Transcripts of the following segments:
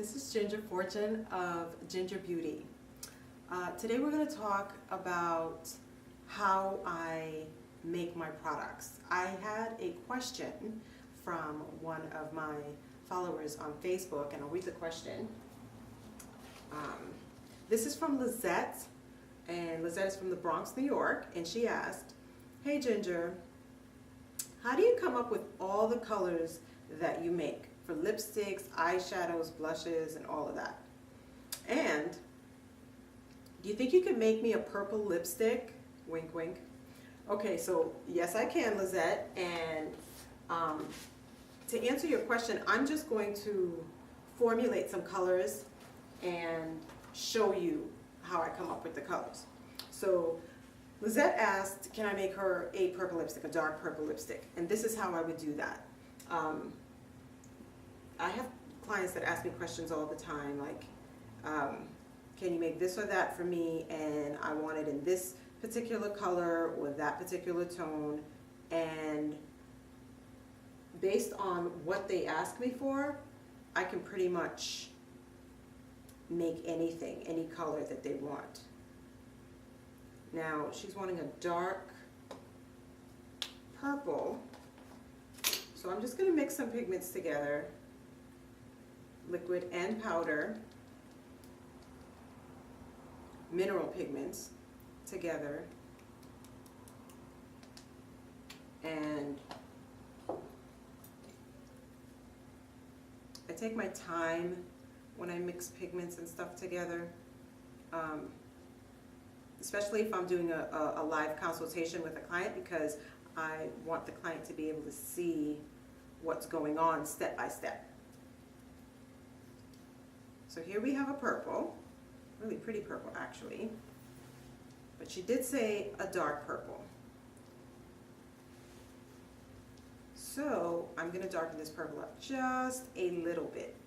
This is Ginger Fortune of Ginger Beauty. Today we're going to talk about how I make my products. I had a question from one of my followers on Facebook, and I'll read the question. This is from Lizette, and Lizette is from the Bronx, New York, and she asked, "Hey Ginger, how do you come up with all the colors that you make for lipsticks, eyeshadows, blushes, and all of that? And do you think you could make me a purple lipstick?" Wink, wink. Okay, so yes, I can, Lizette. And to answer your question, I'm just going to formulate some colors and show you how I come up with the colors. So Lizette asked, can I make her a purple lipstick, a dark purple lipstick? And this is how I would do that. I have clients that ask me questions all the time, like, can you make this or that for me, and I want it in this particular color or that particular tone, and based on what they ask me for, I can pretty much make anything, any color that they want. Now, she's wanting a dark purple, so I'm just going to mix some pigments together, liquid and powder, mineral pigments together, and I take my time when I mix pigments and stuff together, especially if I'm doing a live consultation with a client, because I want the client to be able to see what's going on step by step. So here we have a purple, really pretty purple actually, but she did say a dark purple. So I'm going to darken this purple up just a little bit.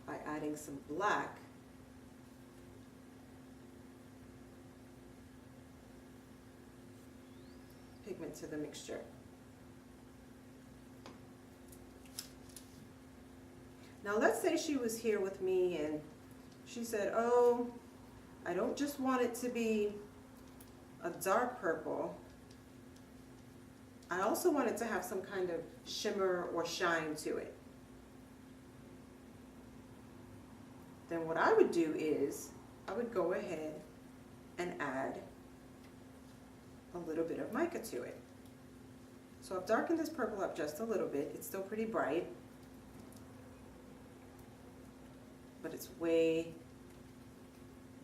By adding some black pigment to the mixture. Now let's say she was here with me and she said, "Oh, I don't just want it to be a dark purple. I also want it to have some kind of shimmer or shine to it." Then what I would do is I would go ahead and add a little bit of mica to it. So I've darkened this purple up just a little bit. It's still pretty bright, but it's way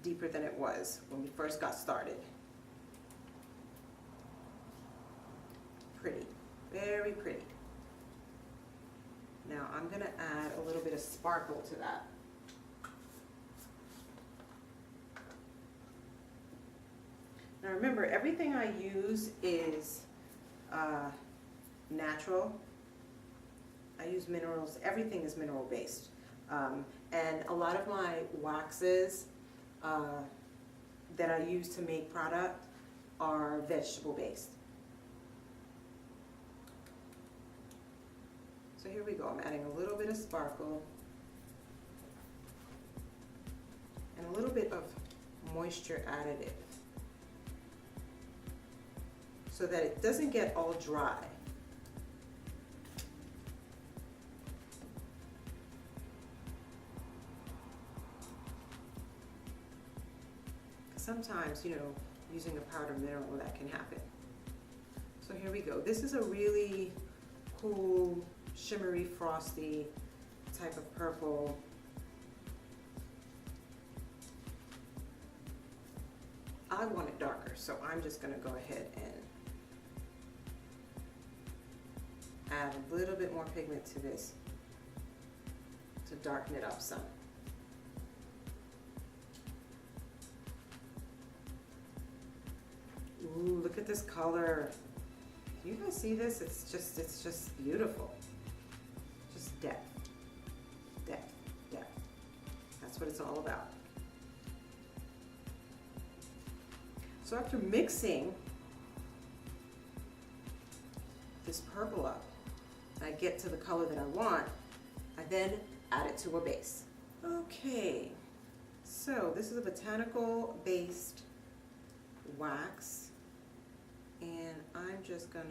deeper than it was when we first got started. Pretty, very pretty. Now I'm going to add a little bit of sparkle to that. Now remember, everything I use is natural. I use minerals, everything is mineral based. And a lot of my waxes that I use to make product are vegetable based. So here we go, I'm adding a little bit of sparkle and a little bit of moisture additive, so that it doesn't get all dry. Sometimes, you know, using a powder mineral, that can happen. So here we go. This is a really cool, shimmery, frosty type of purple. I want it darker, so I'm just going to go ahead and add a little bit more pigment to this to darken it up some. Ooh, look at this color. Do you guys see this? It's just beautiful. Just depth, depth, depth. That's what it's all about. So after mixing this purple up, I get to the color that I want, I then add it to a base. Okay, so this is a botanical based wax, and I'm just gonna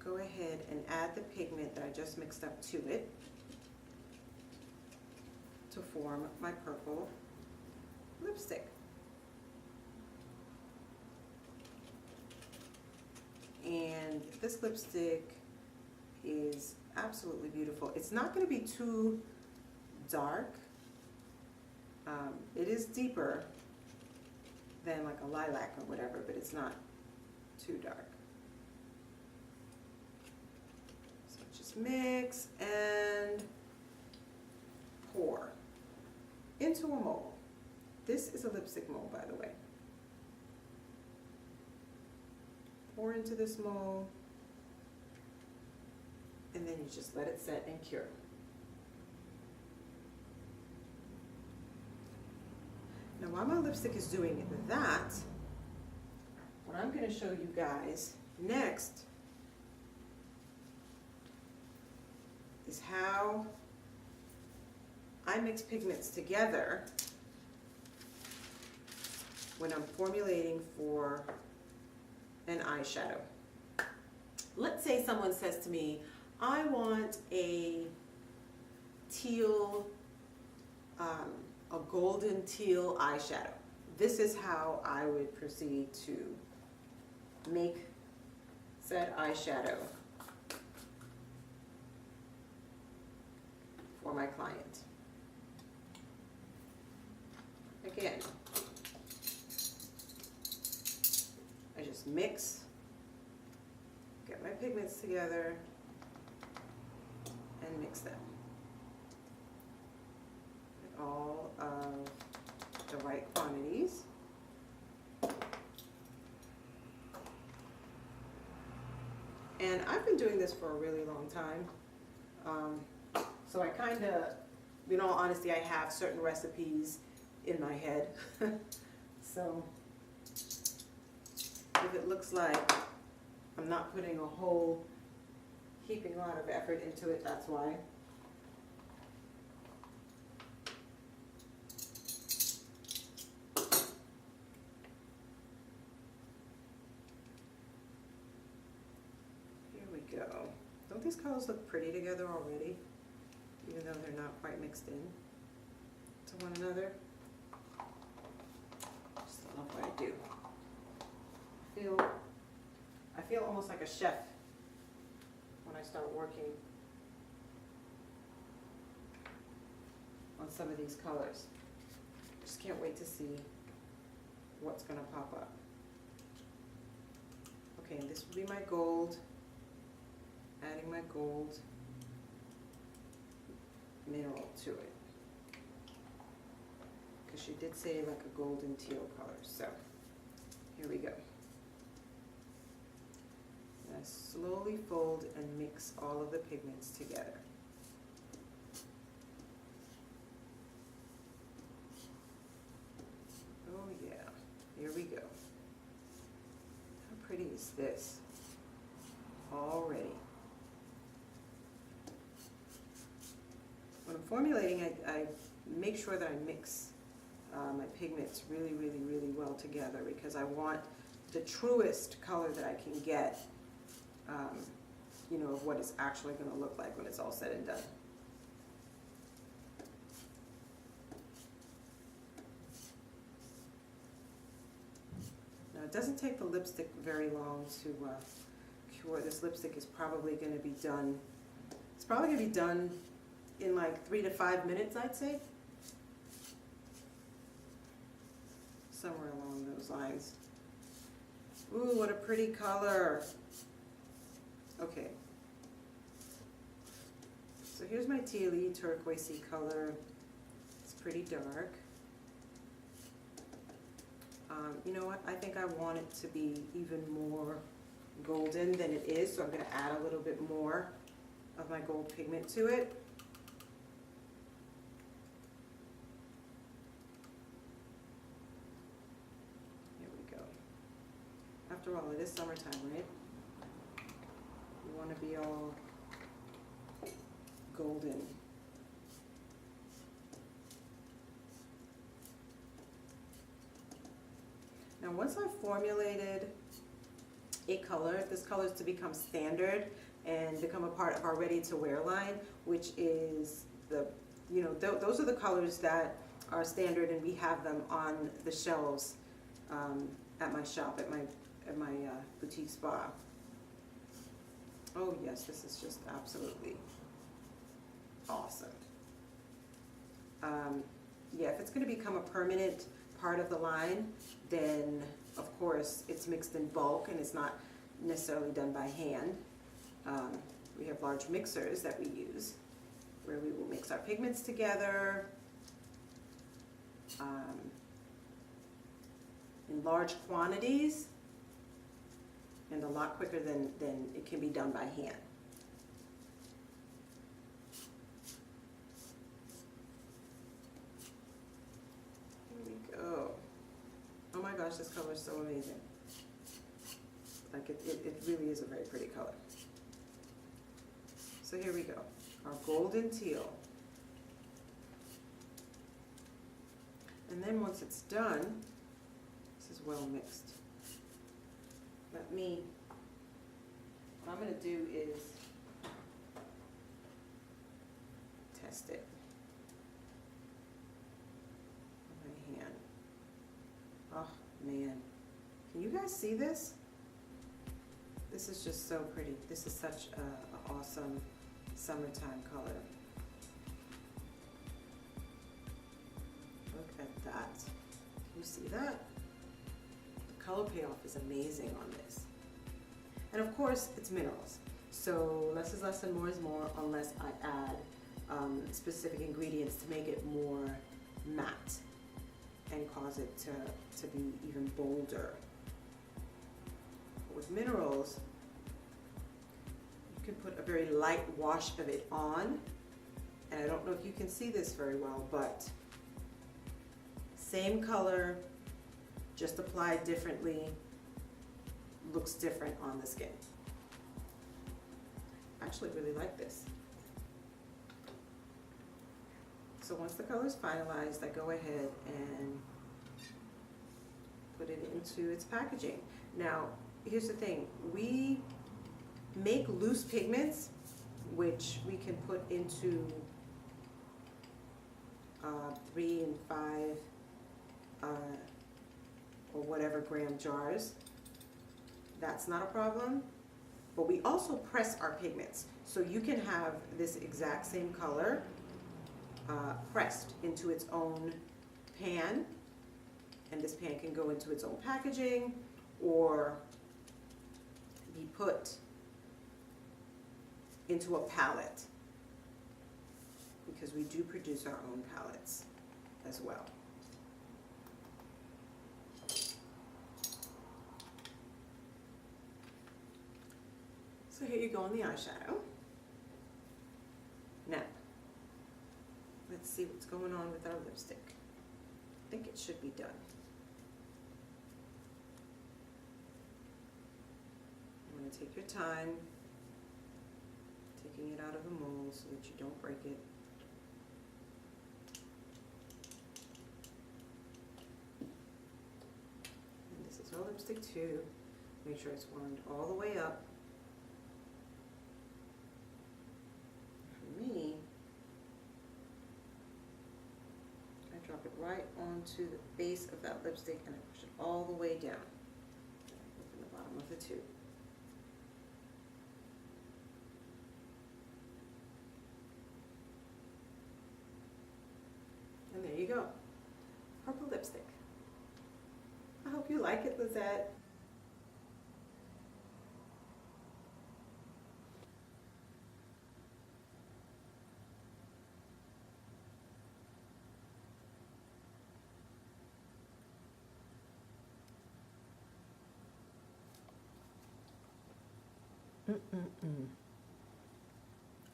go ahead and add the pigment that I just mixed up to it to form my purple lipstick. And this lipstick is absolutely beautiful. It's not going to be too dark. It is deeper than like a lilac or whatever, but it's not too dark. So just mix and pour into a mold. This is a lipstick mold, by the way. Pour into this mold, and then you just let it set and cure. Now while my lipstick is doing that, what I'm going to show you guys next is how I mix pigments together when I'm formulating for an eyeshadow. Let's say someone says to me, I want a teal, a golden teal eyeshadow. This is how I would proceed to make said eyeshadow for my client. Again, I just mix, get my pigments together, and mix them with all of the right quantities. And I've been doing this for a really long time. So I kind of, in all honesty, I have certain recipes in my head. So if it looks like I'm not putting a whole heaping lot of effort into it, that's why. Here we go. Don't these colors look pretty together already? Even though they're not quite mixed in to one another. Just love what I do. I feel almost like a chef when I start working on some of these colors. Just can't wait to see what's going to pop up. Okay, and this will be my gold. Adding my gold mineral to it, because she did say like a golden teal color. So here we go. I slowly fold and mix all of the pigments together. Oh yeah, here we go. How pretty is this already? When I'm formulating, I make sure that I mix my pigments really, really, really well together, because I want the truest color that I can get, you know, of what it's actually going to look like when it's all said and done. Now it doesn't take the lipstick very long to cure. This lipstick is probably going to be done, it's probably going to be done in like 3 to 5 minutes, I'd say. Somewhere along those lines. Ooh, what a pretty color. Okay. So here's my tealy, turquoisey color. It's pretty dark. You know what? I think I want it to be even more golden than it is, so I'm going to add a little bit more of my gold pigment to it. Here we go. After all, it is summertime, right? You want to be all golden. Now once I've formulated a color, if this color is to become standard and become a part of our ready-to-wear line, which is those are the colors that are standard, and we have them on the shelves at my shop, at my boutique spa. Oh yes, this is just absolutely awesome. Yeah, if it's going to become a permanent part of the line, then of course it's mixed in bulk and it's not necessarily done by hand. We have large mixers that we use where we will mix our pigments together in large quantities and a lot quicker than it can be done by hand. Here we go. Oh my gosh, this color is so amazing. Like it really is a very pretty color. So here we go, our golden teal. And then once it's done, this is well mixed. What I'm going to do is test it on my hand. Oh man, can you guys see this? This is just so pretty. This is such an awesome summertime color. Look at that. Can you see that? The color payoff is amazing on this. And of course, it's minerals. So less is less and more is more, unless I add specific ingredients to make it more matte and cause it to be even bolder. With minerals, you can put a very light wash of it on, and I don't know if you can see this very well, but same color, just applied differently, looks different on the skin. I actually really like this. So once the color is finalized, I go ahead and put it into its packaging. Now, here's the thing, we make loose pigments, which we can put into 3 and 5 or whatever gram jars. That's not a problem. But we also press our pigments. So you can have this exact same color pressed into its own pan, and this pan can go into its own packaging or be put into a palette, because we do produce our own palettes as well. So here you go on the eyeshadow. Now, let's see what's going on with our lipstick. I think it should be done. You want to take your time, taking it out of the mold so that you don't break it. And this is our lipstick too. Make sure it's warmed all the way up. For me, I drop it right onto the base of that lipstick and I push it all the way down. Open the bottom of the tube. And there you go, purple lipstick. I hope you like it, Lizette.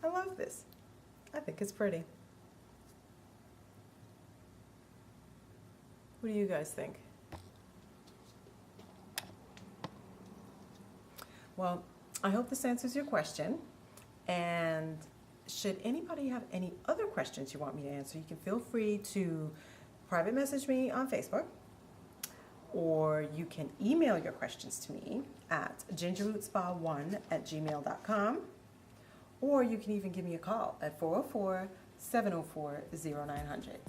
I love this. I think it's pretty. What do you guys think? Well, I hope this answers your question. And should anybody have any other questions you want me to answer, you can feel free to private message me on Facebook, or you can email your questions to me at gingerrootspa1@gmail.com, or you can even give me a call at 404-704-0900.